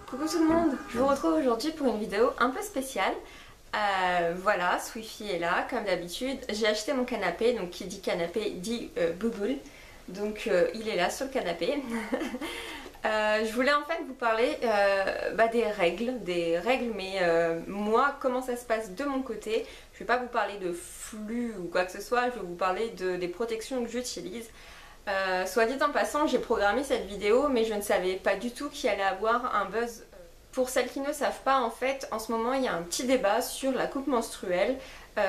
Coucou tout le monde, je vous retrouve aujourd'hui pour une vidéo un peu spéciale. Voilà, Swifi est là comme d'habitude. J'ai acheté mon canapé, donc qui dit canapé dit bouboule. Donc il est là sur le canapé. Je voulais en fait vous parler des règles, mais moi comment ça se passe de mon côté. Je vais pas vous parler de flux ou quoi que ce soit, je vais vous parler des protections que j'utilise. Soit dit en passant, j'ai programmé cette vidéo mais je ne savais pas du tout qu'il allait avoir un buzz. Pour celles qui ne savent pas, en fait, en ce moment il y a un petit débat sur la coupe menstruelle,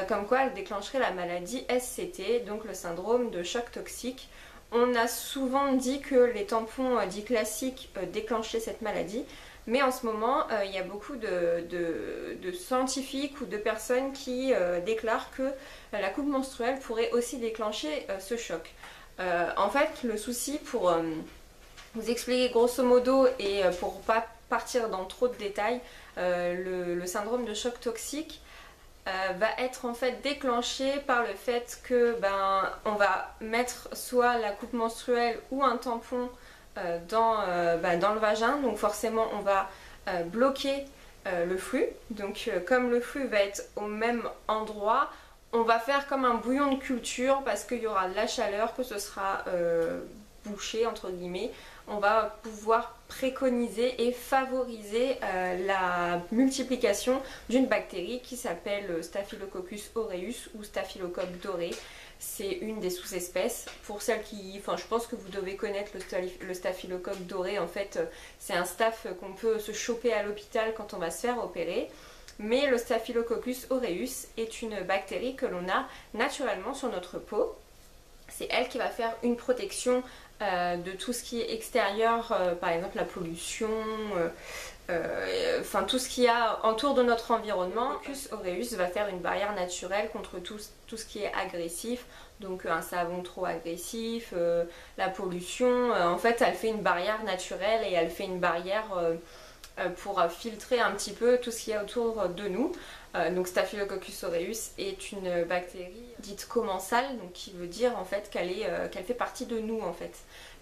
comme quoi elle déclencherait la maladie SCT, donc le syndrome de choc toxique. On a souvent dit que les tampons dits classiques déclenchaient cette maladie, mais en ce moment il y a beaucoup de scientifiques ou de personnes qui déclarent que la coupe menstruelle pourrait aussi déclencher ce choc. En fait, le souci, pour vous expliquer grosso modo et pour pas partir dans trop de détails, le syndrome de choc toxique va être en fait déclenché par le fait que on va mettre soit la coupe menstruelle ou un tampon dans le vagin, donc forcément on va bloquer le flux. Donc comme le flux va être au même endroit, on va faire comme un bouillon de culture parce qu'il y aura de la chaleur, que ce sera bouché entre guillemets. On va pouvoir préconiser et favoriser la multiplication d'une bactérie qui s'appelle Staphylococcus aureus ou staphylocoque doré. C'est une des sous-espèces. Pour celles qui... Enfin, je pense que vous devez connaître le staphylocoque doré. En fait, c'est un staph qu'on peut se choper à l'hôpital quand on va se faire opérer. Mais le Staphylococcus aureus est une bactérie que l'on a naturellement sur notre peau. C'est elle qui va faire une protection de tout ce qui est extérieur, par exemple la pollution, enfin tout ce qu'il y a autour de notre environnement. Le Staphylococcus aureus va faire une barrière naturelle contre tout ce qui est agressif, donc un savon trop agressif, la pollution. En fait, elle fait une barrière naturelle et elle fait une barrière pour filtrer un petit peu tout ce qu'il y a autour de nous. Donc Staphylococcus aureus est une bactérie dite commensale, donc qui veut dire en fait qu'elle fait partie de nous en fait.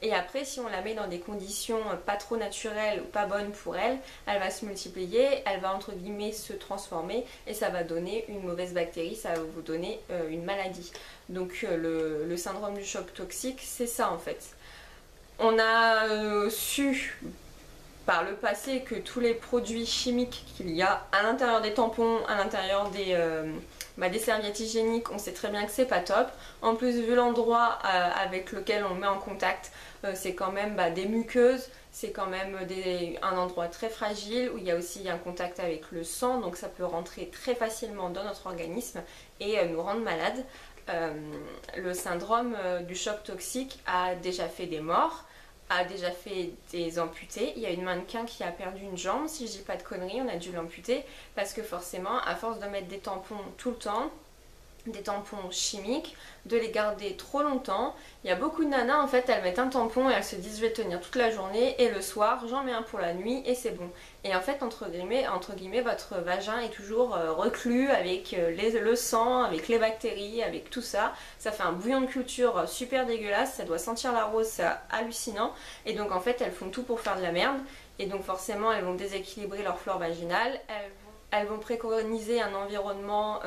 Et après, si on la met dans des conditions pas trop naturelles ou pas bonnes pour elle, elle va se multiplier, elle va entre guillemets se transformer et ça va donner une mauvaise bactérie, ça va vous donner une maladie. Donc le syndrome du choc toxique, c'est ça en fait. On a su par le passé que tous les produits chimiques qu'il y a à l'intérieur des tampons, à l'intérieur des serviettes hygiéniques, on sait très bien que c'est pas top. En plus, vu l'endroit avec lequel on met en contact, c'est quand même des muqueuses, c'est quand même un endroit très fragile où il y a aussi un contact avec le sang, donc ça peut rentrer très facilement dans notre organisme et nous rendre malades. Le syndrome du choc toxique a déjà fait des morts, a déjà fait des amputés. Il y a une mannequin qui a perdu une jambe, si je dis pas de conneries, on a dû l'amputer parce que forcément, à force de mettre des tampons tout le temps, des tampons chimiques, de les garder trop longtemps, il y a beaucoup de nanas en fait, elles mettent un tampon et elles se disent je vais tenir toute la journée et le soir j'en mets un pour la nuit et c'est bon. Et en fait entre guillemets votre vagin est toujours reclus avec le sang, avec les bactéries, avec tout ça. Ça fait un bouillon de culture super dégueulasse, ça doit sentir la rose, c'est hallucinant. Et donc en fait elles font tout pour faire de la merde et donc forcément elles vont déséquilibrer leur flore vaginale, elles vont préconiser un environnement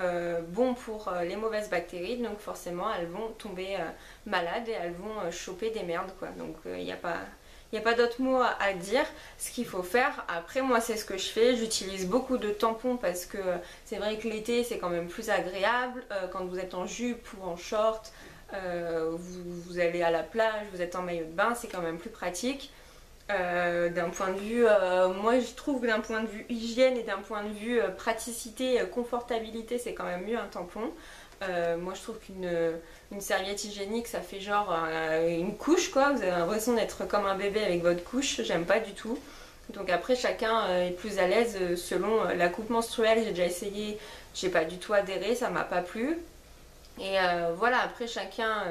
bon pour les mauvaises bactéries, donc forcément elles vont tomber malades et elles vont choper des merdes quoi. Donc il n'y a pas d'autre mot à dire. Ce qu'il faut faire, après moi c'est ce que je fais, j'utilise beaucoup de tampons parce que c'est vrai que l'été c'est quand même plus agréable, quand vous êtes en jupe ou en short, vous allez à la plage, vous êtes en maillot de bain, c'est quand même plus pratique. D'un point de vue, moi je trouve que d'un point de vue hygiène et d'un point de vue praticité, confortabilité, c'est quand même mieux un tampon. Moi je trouve qu'une serviette hygiénique ça fait genre une couche quoi, vous avez l'impression d'être comme un bébé avec votre couche, j'aime pas du tout. Donc après chacun est plus à l'aise selon la coupe menstruelle, j'ai déjà essayé, j'ai pas du tout adhéré, ça m'a pas plu. Et voilà, après chacun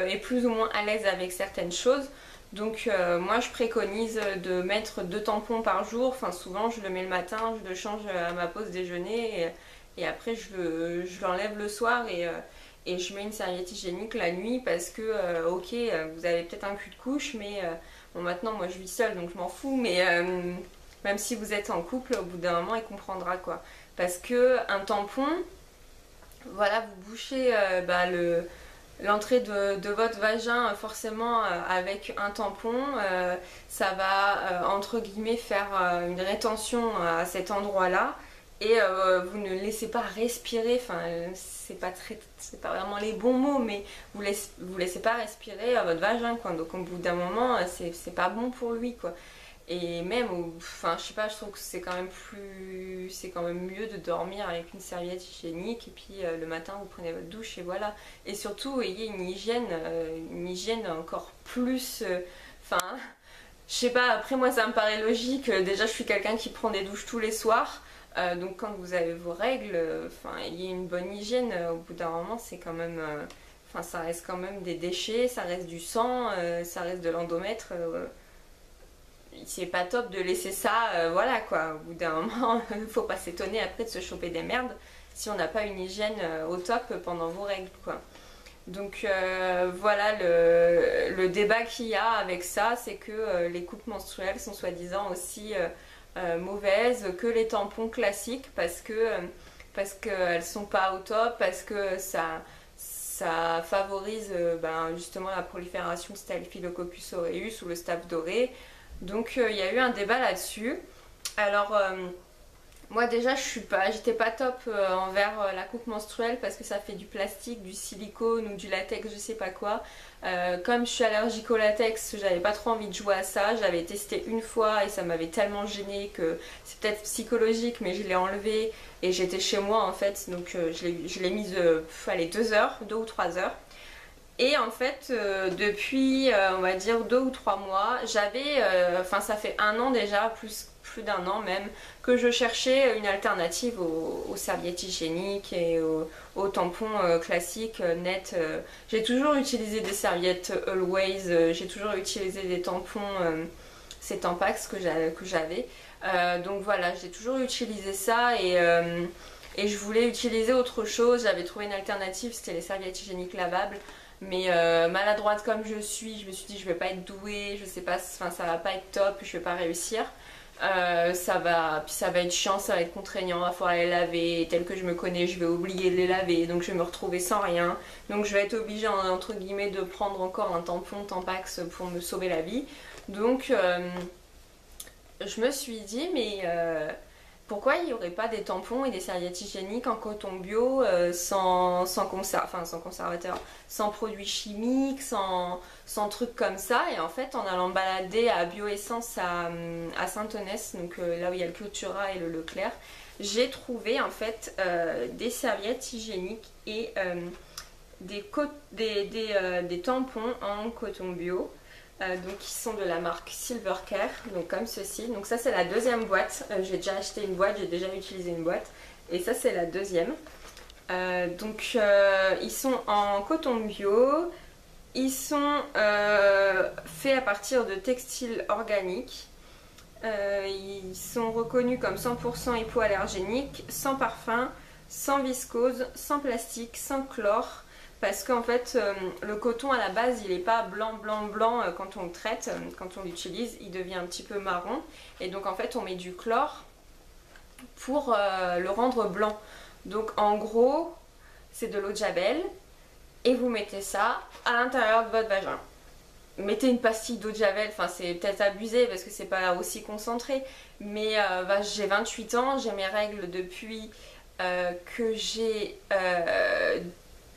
est plus ou moins à l'aise avec certaines choses. Donc moi je préconise de mettre 2 tampons par jour, enfin souvent je le mets le matin, je le change à ma pause déjeuner et après je l'enlève le soir et je mets une serviette hygiénique la nuit parce que ok, vous avez peut-être un cul de couche, mais bon, maintenant moi je vis seule donc je m'en fous, mais même si vous êtes en couple, au bout d'un moment il comprendra quoi. Parce que un tampon, voilà, vous bouchez l'entrée de votre vagin forcément avec un tampon, ça va entre guillemets faire une rétention à cet endroit-là et vous ne laissez pas respirer, enfin c'est pas vraiment les bons mots, mais vous laissez pas respirer votre vagin quoi, donc au bout d'un moment c'est pas bon pour lui quoi. Et même, enfin, je sais pas, je trouve que c'est quand même mieux de dormir avec une serviette hygiénique et puis le matin vous prenez votre douche et voilà. Et surtout, ayez une hygiène encore plus, enfin, je sais pas. Après moi, ça me paraît logique. Déjà, je suis quelqu'un qui prend des douches tous les soirs. Donc quand vous avez vos règles, enfin, ayez une bonne hygiène. Au bout d'un moment, c'est quand même, enfin, ça reste quand même des déchets, ça reste du sang, ça reste de l'endomètre. C'est pas top de laisser ça, voilà quoi. Au bout d'un moment, faut pas s'étonner après de se choper des merdes si on n'a pas une hygiène au top pendant vos règles quoi. Donc voilà le débat qu'il y a avec ça, c'est que les coupes menstruelles sont soi-disant aussi mauvaises que les tampons classiques parce qu'elles sont pas au top, parce que ça favorise justement la prolifération de Staphylococcus aureus ou le staph doré. Donc il y a eu un débat là-dessus. Alors moi déjà j'étais pas top envers la coupe menstruelle parce que ça fait du plastique, du silicone ou du latex, je sais pas quoi. Comme je suis allergique au latex, j'avais pas trop envie de jouer à ça. J'avais testé une fois et ça m'avait tellement gênée que c'est peut-être psychologique, mais je l'ai enlevé et j'étais chez moi en fait. Donc je l'ai mise allez, 2 heures, 2 ou 3 heures. Et en fait, depuis, on va dire 2 ou 3 mois, enfin ça fait 1 an déjà, plus d'1 an même, que je cherchais une alternative aux serviettes hygiéniques et aux tampons classiques, net. J'ai toujours utilisé des serviettes Always, j'ai toujours utilisé des tampons, ces Tampax que j'avais. Donc voilà, j'ai toujours utilisé ça et je voulais utiliser autre chose. J'avais trouvé une alternative, c'était les serviettes hygiéniques lavables. Mais maladroite comme je me suis dit je vais pas être douée, je sais pas, enfin ça va pas être top, je vais pas réussir. Puis ça va être chiant, ça va être contraignant, il va falloir les laver, tel que je me connais, je vais oublier de les laver, donc je vais me retrouver sans rien. Donc je vais être obligée entre guillemets de prendre encore un tampon Tampax pour me sauver la vie. Donc je me suis dit mais pourquoi il n'y aurait pas des tampons et des serviettes hygiéniques en coton bio sans conservateur, sans produits chimiques, sans trucs comme ça. Et en fait, en allant balader à Bioessence à Saint-Onès, donc là où il y a le Cultura et le Leclerc, j'ai trouvé en fait des serviettes hygiéniques et des tampons en coton bio. Donc qui sont de la marque Silvercare, donc comme ceci. Donc ça c'est la deuxième boîte, j'ai déjà acheté une boîte, j'ai déjà utilisé une boîte et ça c'est la deuxième. Ils sont en coton bio, ils sont faits à partir de textiles organiques, ils sont reconnus comme 100% hypoallergéniques, sans parfum, sans viscose, sans plastique, sans chlore. Parce qu'en fait, le coton à la base, il n'est pas blanc quand on le traite, quand on l'utilise, il devient un petit peu marron. Et donc en fait, on met du chlore pour le rendre blanc. Donc en gros, c'est de l'eau de Javel et vous mettez ça à l'intérieur de votre vagin. Mettez une pastille d'eau de Javel, enfin c'est peut-être abusé parce que c'est pas aussi concentré. Mais j'ai 28 ans, j'ai mes règles depuis que j'ai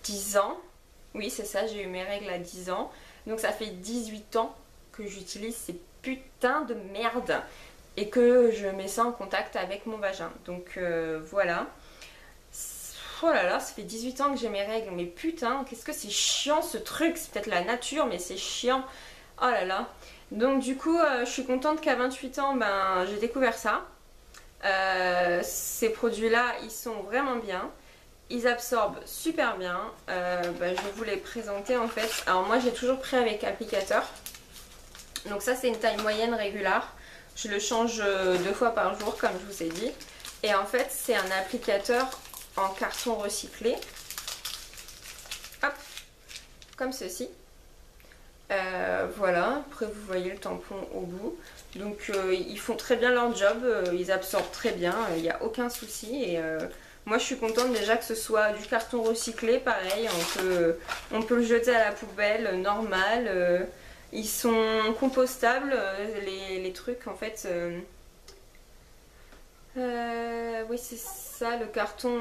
10 ans, oui c'est ça, j'ai eu mes règles à 10 ans, donc ça fait 18 ans que j'utilise ces putains de merde et que je mets ça en contact avec mon vagin, donc voilà. Oh là là, ça fait 18 ans que j'ai mes règles, mais putain, qu'est-ce que c'est chiant ce truc, c'est peut-être la nature, mais c'est chiant, oh là là. Donc du coup, je suis contente qu'à 28 ans, j'ai découvert ça. Ces produits-là, ils sont vraiment bien. Ils absorbent super bien. Je vais vous les présenter en fait. Alors moi j'ai toujours pris avec applicateur. Donc ça c'est une taille moyenne régulière. Je le change 2 fois par jour comme je vous ai dit. Et en fait c'est un applicateur en carton recyclé. comme ceci. Voilà, après vous voyez le tampon au bout. Donc ils font très bien leur job, ils absorbent très bien, il n'y a aucun souci. Et moi je suis contente déjà que ce soit du carton recyclé, pareil, on peut le jeter à la poubelle, normal. Ils sont compostables, les trucs en fait. Oui, c'est ça, le carton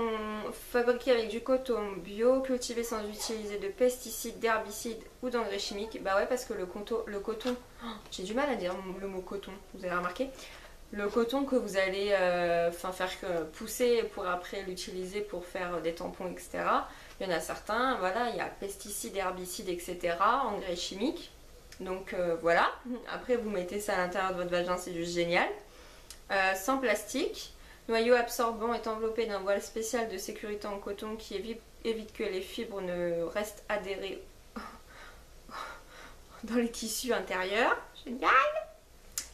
fabriqué avec du coton bio, cultivé sans utiliser de pesticides, d'herbicides ou d'engrais chimiques. Bah ouais, parce que le coton, oh, j'ai du mal à dire le mot coton, vous avez remarqué? Le coton que vous allez faire pousser pour après l'utiliser pour faire des tampons, etc. Il y en a certains, voilà, il y a pesticides, herbicides, etc., engrais chimiques. Donc voilà, après vous mettez ça à l'intérieur de votre vagin, c'est juste génial. Sans plastique. Noyau absorbant est enveloppé d'un voile spécial de sécurité en coton qui évite que les fibres ne restent adhérées dans les tissus intérieurs. Génial!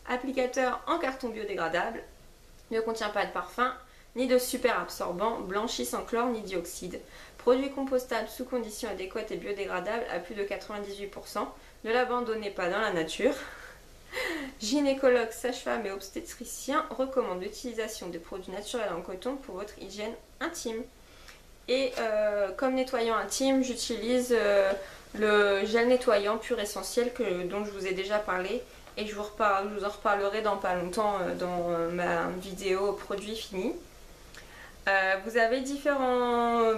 Applicateur en carton biodégradable. Ne contient pas de parfum ni de super absorbant, blanchi sans chlore ni dioxyde. Produit compostable sous conditions adéquates et biodégradable à plus de 98%. Ne l'abandonnez pas dans la nature. Gynécologue, sage-femme et obstétricien recommandent l'utilisation des produits naturels en coton pour votre hygiène intime. Et comme nettoyant intime, j'utilise le gel nettoyant pur essentiel dont je vous ai déjà parlé. Et je vous en reparlerai dans pas longtemps dans ma vidéo produits finis. Vous avez différents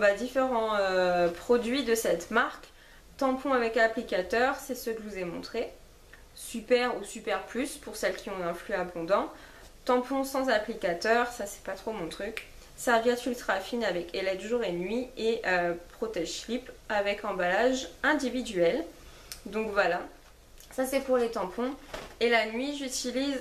produits de cette marque. Tampons avec applicateur, c'est ce que je vous ai montré. Super ou super plus pour celles qui ont un flux abondant. Tampon sans applicateur, ça c'est pas trop mon truc. Serviette ultra fine avec ailette jour et nuit et protège slip avec emballage individuel. Donc voilà, ça c'est pour les tampons. Et la nuit j'utilise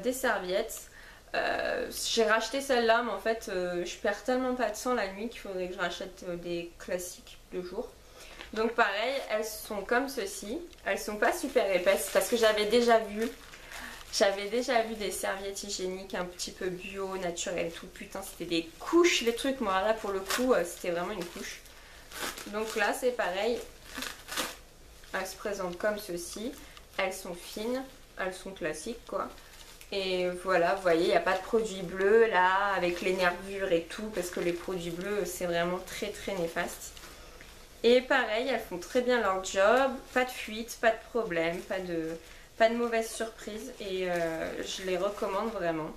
des serviettes. J'ai racheté celle-là mais en fait je perds tellement pas de sang la nuit qu'il faudrait que je rachète des classiques le jour. Donc pareil, elles sont comme ceci. Elles sont pas super épaisses parce que j'avais déjà vu des serviettes hygiéniques un petit peu bio, naturelles, tout. Putain, c'était des couches les trucs. Moi là pour le coup, c'était vraiment une couche. Donc là c'est pareil. Elles se présentent comme ceci. Elles sont fines, elles sont classiques quoi. Et voilà, vous voyez, il n'y a pas de produits bleus là avec les nervures et tout parce que les produits bleus c'est vraiment très très néfaste. Et pareil, elles font très bien leur job, pas de fuite, pas de problème, pas de mauvaise surprise et je les recommande vraiment.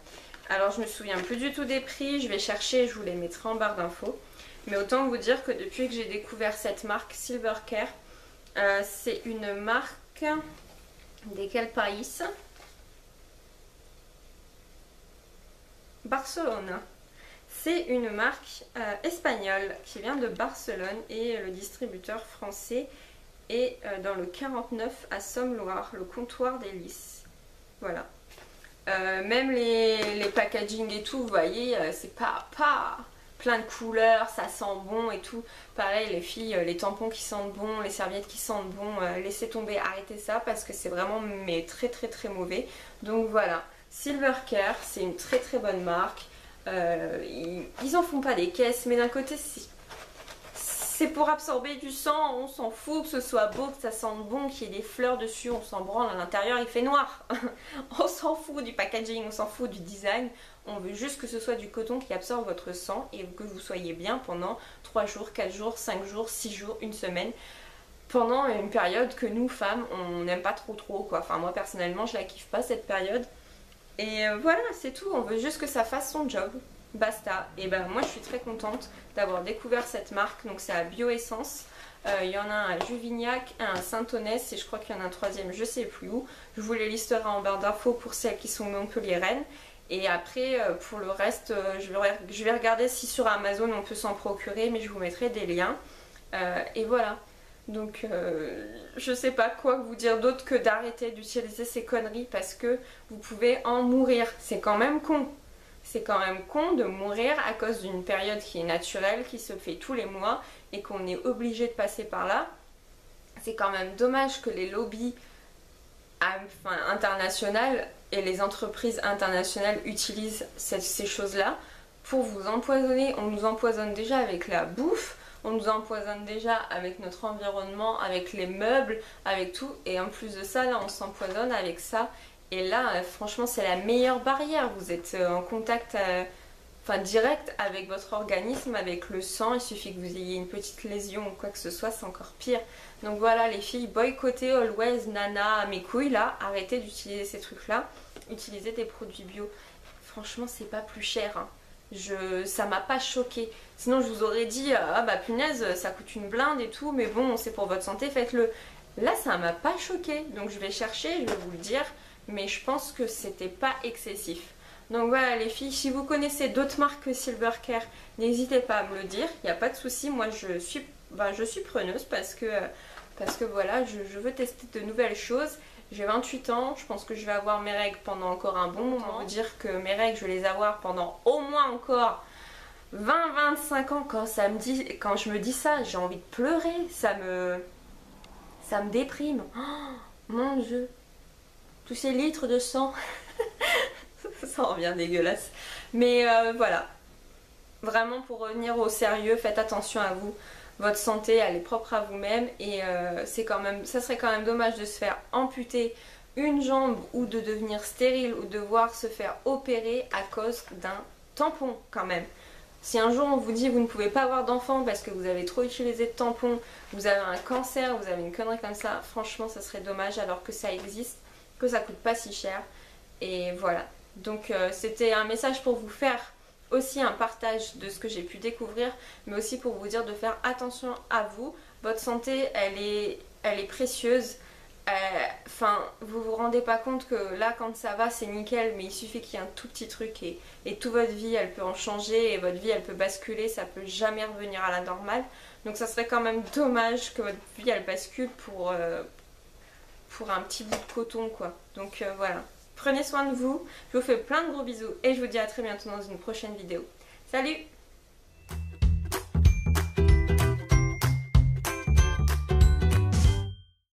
Alors je me souviens plus du tout des prix, je vais chercher et je vous les mettrai en barre d'infos. Mais autant vous dire que depuis que j'ai découvert cette marque Silvercare, c'est une marque de quel pays? Barcelone. C'est une marque espagnole qui vient de Barcelone et le distributeur français est dans le 49 à Somme-Loire, le comptoir des Lys. Voilà. Même les packaging et tout, vous voyez, c'est pas plein de couleurs, ça sent bon et tout. Pareil, les filles, les tampons qui sentent bon, les serviettes qui sentent bon, laissez tomber, arrêtez ça parce que c'est vraiment mais très très très mauvais. Donc voilà, Silvercare, c'est une très très bonne marque. Ils en font pas des caisses, mais d'un côté c'est pour absorber du sang, on s'en fout que ce soit beau, que ça sente bon, qu'il y ait des fleurs dessus, on s'en branle, à l'intérieur il fait noir. On s'en fout du packaging, on s'en fout du design, on veut juste que ce soit du coton qui absorbe votre sang et que vous soyez bien pendant 3 jours, 4 jours, 5 jours, 6 jours, une semaine. Pendant une période que nous femmes on n'aime pas trop quoi, enfin moi personnellement je la kiffe pas cette période. Et voilà, c'est tout, on veut juste que ça fasse son job, basta. Et ben moi je suis très contente d'avoir découvert cette marque, donc c'est à Bioessence. Il y en a un à Juvignac, un à Saint-Onès et je crois qu'il y en a un troisième, je sais plus où. Je vous les listerai en barre d'infos pour celles qui sont montpelliéraines. Et après pour le reste, je vais regarder si sur Amazon on peut s'en procurer, mais je vous mettrai des liens. Et voilà. Donc je sais pas quoi vous dire d'autre que d'arrêter d'utiliser ces conneries parce que vous pouvez en mourir. C'est quand même con. C'est quand même con de mourir à cause d'une période qui est naturelle, qui se fait tous les mois et qu'on est obligé de passer par là. C'est quand même dommage que les lobbies internationales et les entreprises internationales utilisent ces choses-là pour vous empoisonner. On nous empoisonne déjà avec la bouffe. On nous empoisonne déjà avec notre environnement, avec les meubles, avec tout. Et en plus de ça, là, on s'empoisonne avec ça. Et là, franchement, c'est la meilleure barrière. Vous êtes en contact direct avec votre organisme, avec le sang. Il suffit que vous ayez une petite lésion ou quoi que ce soit, c'est encore pire. Donc voilà, les filles, boycottez Always, Nana, mes couilles, là. Arrêtez d'utiliser ces trucs-là. Utilisez des produits bio. Franchement, c'est pas plus cher, hein. Ça m'a pas choqué. Sinon je vous aurais dit ah bah punaise ça coûte une blinde et tout, mais bon c'est pour votre santé, faites-le. Là ça m'a pas choqué, donc je vais chercher, je vais vous le dire, mais je pense que c'était pas excessif. Donc voilà les filles, si vous connaissez d'autres marques que Silvercare, n'hésitez pas à me le dire, il n'y a pas de souci. Moi je suis preneuse parce que voilà, je veux tester de nouvelles choses. J'ai 28 ans, je pense que je vais avoir mes règles pendant encore un bon moment. Vous dire que mes règles, je vais les avoir pendant au moins encore 20-25 ans. Quand je me dis ça, j'ai envie de pleurer. Ça me déprime. Oh, mon Dieu. Tous ces litres de sang. Ça en revient dégueulasse. Mais voilà. Vraiment pour revenir au sérieux, faites attention à vous. Votre santé, elle est propre à vous-même et ça serait quand même dommage de se faire amputer une jambe ou de devenir stérile ou de devoir se faire opérer à cause d'un tampon quand même. Si un jour on vous dit vous ne pouvez pas avoir d'enfant parce que vous avez trop utilisé de tampons, vous avez un cancer, vous avez une connerie comme ça, franchement ça serait dommage alors que ça existe, que ça coûte pas si cher. Et voilà. Donc c'était un message pour vous faire aussi un partage de ce que j'ai pu découvrir, mais aussi pour vous dire de faire attention à vous. Votre santé, elle est précieuse. Vous vous rendez pas compte que là, quand ça va, c'est nickel, mais il suffit qu'il y ait un tout petit truc et toute votre vie, elle peut en changer et votre vie, elle peut basculer, ça peut jamais revenir à la normale. Donc ça serait quand même dommage que votre vie, elle bascule pour un petit bout de coton, quoi. Donc voilà. Prenez soin de vous, je vous fais plein de gros bisous et je vous dis à très bientôt dans une prochaine vidéo. Salut!